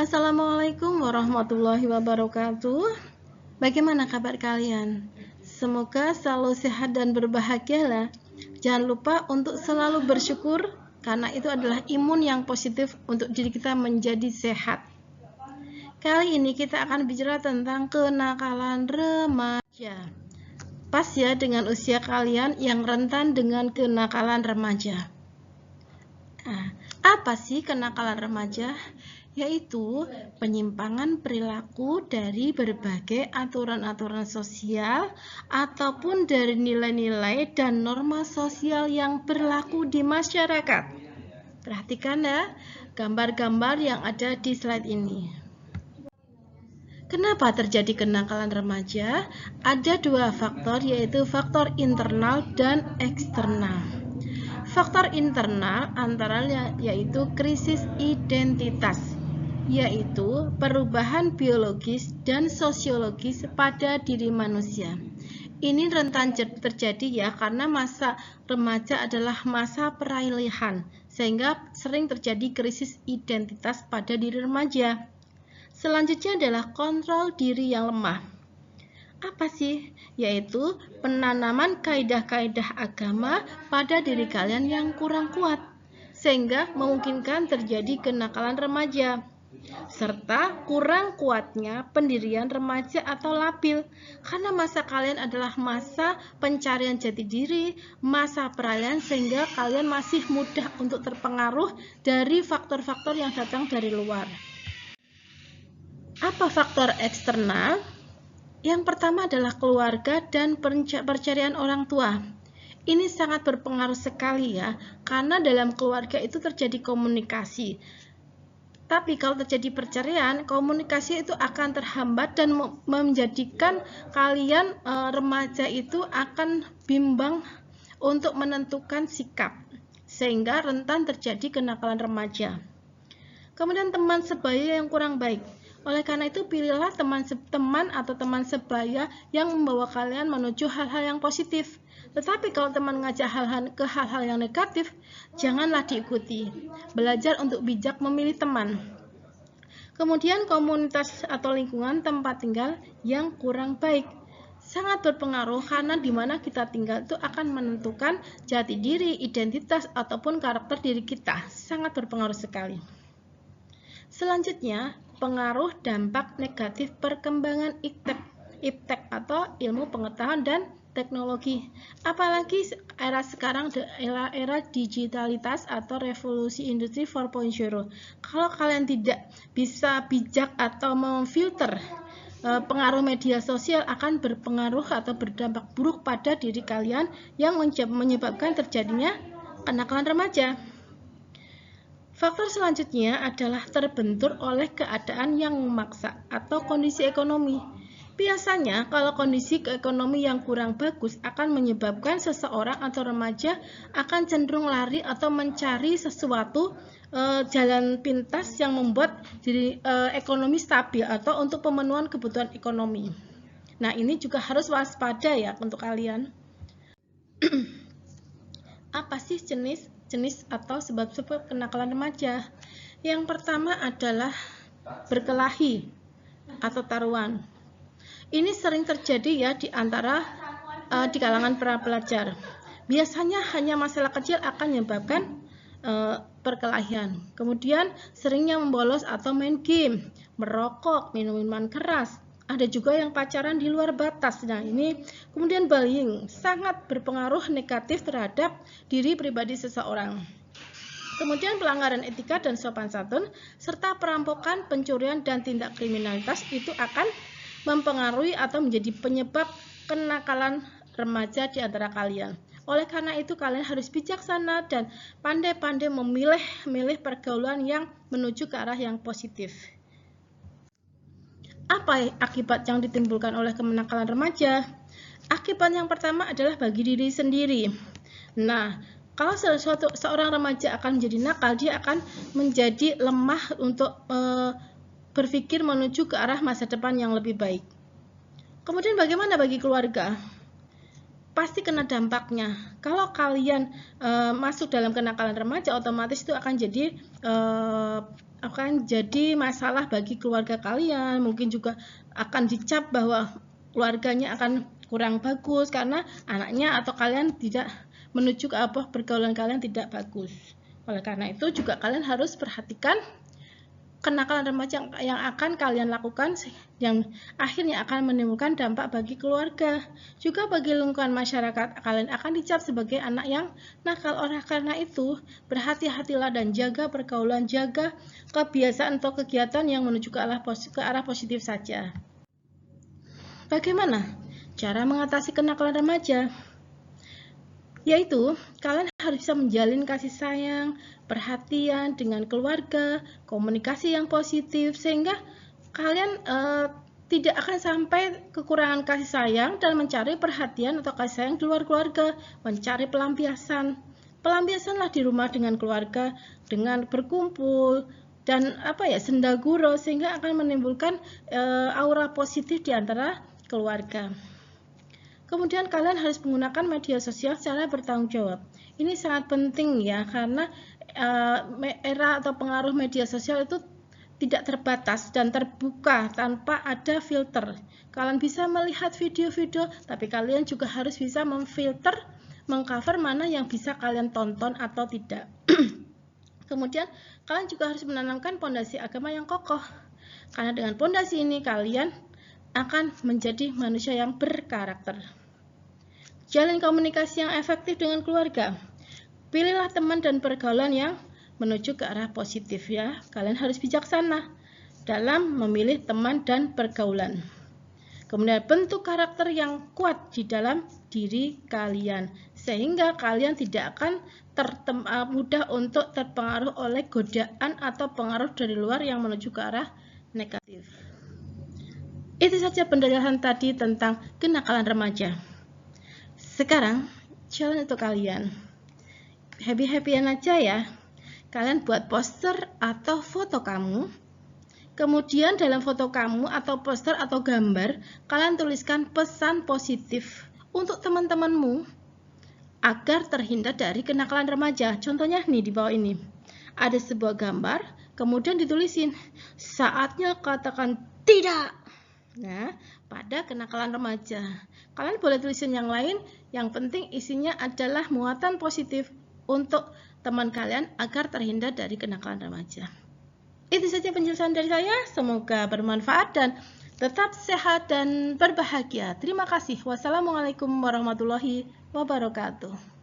Assalamualaikum warahmatullahi wabarakatuh. Bagaimana kabar kalian? Semoga selalu sehat dan berbahagialah. Jangan lupa untuk selalu bersyukur, karena itu adalah imun yang positif untuk diri kita menjadi sehat. Kali ini kita akan bicara tentang kenakalan remaja. Pas ya dengan usia kalian yang rentan dengan kenakalan remaja. Nah, apa sih kenakalan remaja? Yaitu penyimpangan perilaku dari berbagai aturan-aturan sosial ataupun dari nilai-nilai dan norma sosial yang berlaku di masyarakat. Perhatikan ya gambar-gambar yang ada di slide ini. Kenapa terjadi kenakalan remaja? Ada dua faktor, yaitu faktor internal dan eksternal. Faktor internal antara yaitu krisis identitas, yaitu perubahan biologis dan sosiologis pada diri manusia. Ini rentan terjadi ya karena masa remaja adalah masa peralihan, sehingga sering terjadi krisis identitas pada diri remaja. Selanjutnya adalah kontrol diri yang lemah. Apa sih? Yaitu penanaman kaidah-kaidah agama pada diri kalian yang kurang kuat, sehingga memungkinkan terjadi kenakalan remaja, serta kurang kuatnya pendirian remaja atau labil, karena masa kalian adalah masa pencarian jati diri, masa peralihan, sehingga kalian masih mudah untuk terpengaruh dari faktor-faktor yang datang dari luar. Apa faktor eksternal? Yang pertama adalah keluarga dan perceraian orang tua. Ini sangat berpengaruh sekali ya, karena dalam keluarga itu terjadi komunikasi. Tapi kalau terjadi perceraian, komunikasi itu akan terhambat dan menjadikan kalian remaja itu akan bimbang untuk menentukan sikap, sehingga rentan terjadi kenakalan remaja. Kemudian teman sebaya yang kurang baik. Oleh karena itu, pilihlah teman atau teman sebaya yang membawa kalian menuju hal-hal yang positif. Tetapi kalau teman mengajak ke hal-hal yang negatif, janganlah diikuti. Belajar untuk bijak memilih teman. Kemudian komunitas atau lingkungan tempat tinggal yang kurang baik. Sangat berpengaruh karena di mana kita tinggal itu akan menentukan jati diri, identitas, ataupun karakter diri kita. Sangat berpengaruh sekali. Selanjutnya, pengaruh dampak negatif perkembangan iptek atau ilmu pengetahuan dan teknologi. Apalagi era sekarang, era digitalitas atau revolusi industri 4.0. Kalau kalian tidak bisa bijak atau memfilter pengaruh media sosial, akan berpengaruh atau berdampak buruk pada diri kalian yang menyebabkan terjadinya kenakalan remaja. Faktor selanjutnya adalah terbentur oleh keadaan yang memaksa atau kondisi ekonomi. Biasanya kalau kondisi ekonomi yang kurang bagus akan menyebabkan seseorang atau remaja akan cenderung lari atau mencari sesuatu jalan pintas yang membuat diri ekonomi stabil atau untuk pemenuhan kebutuhan ekonomi. Nah, ini juga harus waspada ya untuk kalian. Apa sih jenis atau sebab-sebab kenakalan remaja? Yang pertama adalah berkelahi atau taruhan. Ini sering terjadi ya di kalangan para pelajar. Biasanya hanya masalah kecil akan menyebabkan perkelahian. Kemudian seringnya membolos atau main game, merokok, minum minuman keras. Ada juga yang pacaran di luar batas. Nah, ini kemudian bullying sangat berpengaruh negatif terhadap diri pribadi seseorang. Kemudian pelanggaran etika dan sopan santun serta perampokan, pencurian dan tindak kriminalitas itu akan mempengaruhi atau menjadi penyebab kenakalan remaja di antara kalian. Oleh karena itu, kalian harus bijaksana dan pandai-pandai memilih pergaulan yang menuju ke arah yang positif. Apa akibat yang ditimbulkan oleh kenakalan remaja? Akibat yang pertama adalah bagi diri sendiri. Nah, kalau seorang remaja akan menjadi nakal, dia akan menjadi lemah untuk berpikir menuju ke arah masa depan yang lebih baik. Kemudian bagaimana bagi keluarga? Pasti kena dampaknya. Kalau kalian masuk dalam kenakalan remaja, otomatis itu akan jadi akan jadi masalah bagi keluarga kalian, mungkin juga akan dicap bahwa keluarganya akan kurang bagus karena anaknya atau kalian tidak menuju ke pergaulan kalian tidak bagus. Oleh karena itu juga kalian harus perhatikan kenakalan remaja yang akan kalian lakukan yang akhirnya akan menimbulkan dampak bagi keluarga. Juga bagi lingkungan masyarakat, kalian akan dicap sebagai anak yang nakal. Oleh karena itu, berhati-hatilah dan jaga pergaulan, jaga kebiasaan atau kegiatan yang menuju ke arah positif saja. Bagaimana cara mengatasi kenakalan remaja? Yaitu, kalian harus bisa menjalin kasih sayang, perhatian dengan keluarga, komunikasi yang positif, sehingga kalian tidak akan sampai kekurangan kasih sayang dan mencari perhatian atau kasih sayang di luar keluarga, mencari pelampiasan. Pelampiasanlah di rumah dengan keluarga, dengan berkumpul, dan senda gurau, sehingga akan menimbulkan aura positif di antara keluarga. Kemudian kalian harus menggunakan media sosial secara bertanggung jawab. Ini sangat penting ya, karena era atau pengaruh media sosial itu tidak terbatas dan terbuka tanpa ada filter. Kalian bisa melihat video-video, tapi kalian juga harus bisa memfilter, mengcover mana yang bisa kalian tonton atau tidak. Kemudian kalian juga harus menanamkan pondasi agama yang kokoh. Karena dengan pondasi ini kalian akan menjadi manusia yang berkarakter. Jalin komunikasi yang efektif dengan keluarga. Pilihlah teman dan pergaulan yang menuju ke arah positif ya. Kalian harus bijaksana dalam memilih teman dan pergaulan. Kemudian bentuk karakter yang kuat di dalam diri kalian, sehingga kalian tidak akan mudah untuk terpengaruh oleh godaan atau pengaruh dari luar yang menuju ke arah negatif. Itu saja penjelasan tadi tentang kenakalan remaja. Sekarang, challenge untuk kalian. Happy-happyan aja ya. Kalian buat poster atau foto kamu. Kemudian dalam foto kamu atau poster atau gambar, kalian tuliskan pesan positif untuk teman-temanmu agar terhindar dari kenakalan remaja. Contohnya nih di bawah ini. Ada sebuah gambar, kemudian ditulisin, saatnya katakan tidak. Nah, pada kenakalan remaja. Kalian boleh tulisin yang lain, yang penting isinya adalah muatan positif untuk teman kalian agar terhindar dari kenakalan remaja. Itu saja penjelasan dari saya, semoga bermanfaat dan tetap sehat dan berbahagia. Terima kasih. Wassalamualaikum warahmatullahi wabarakatuh.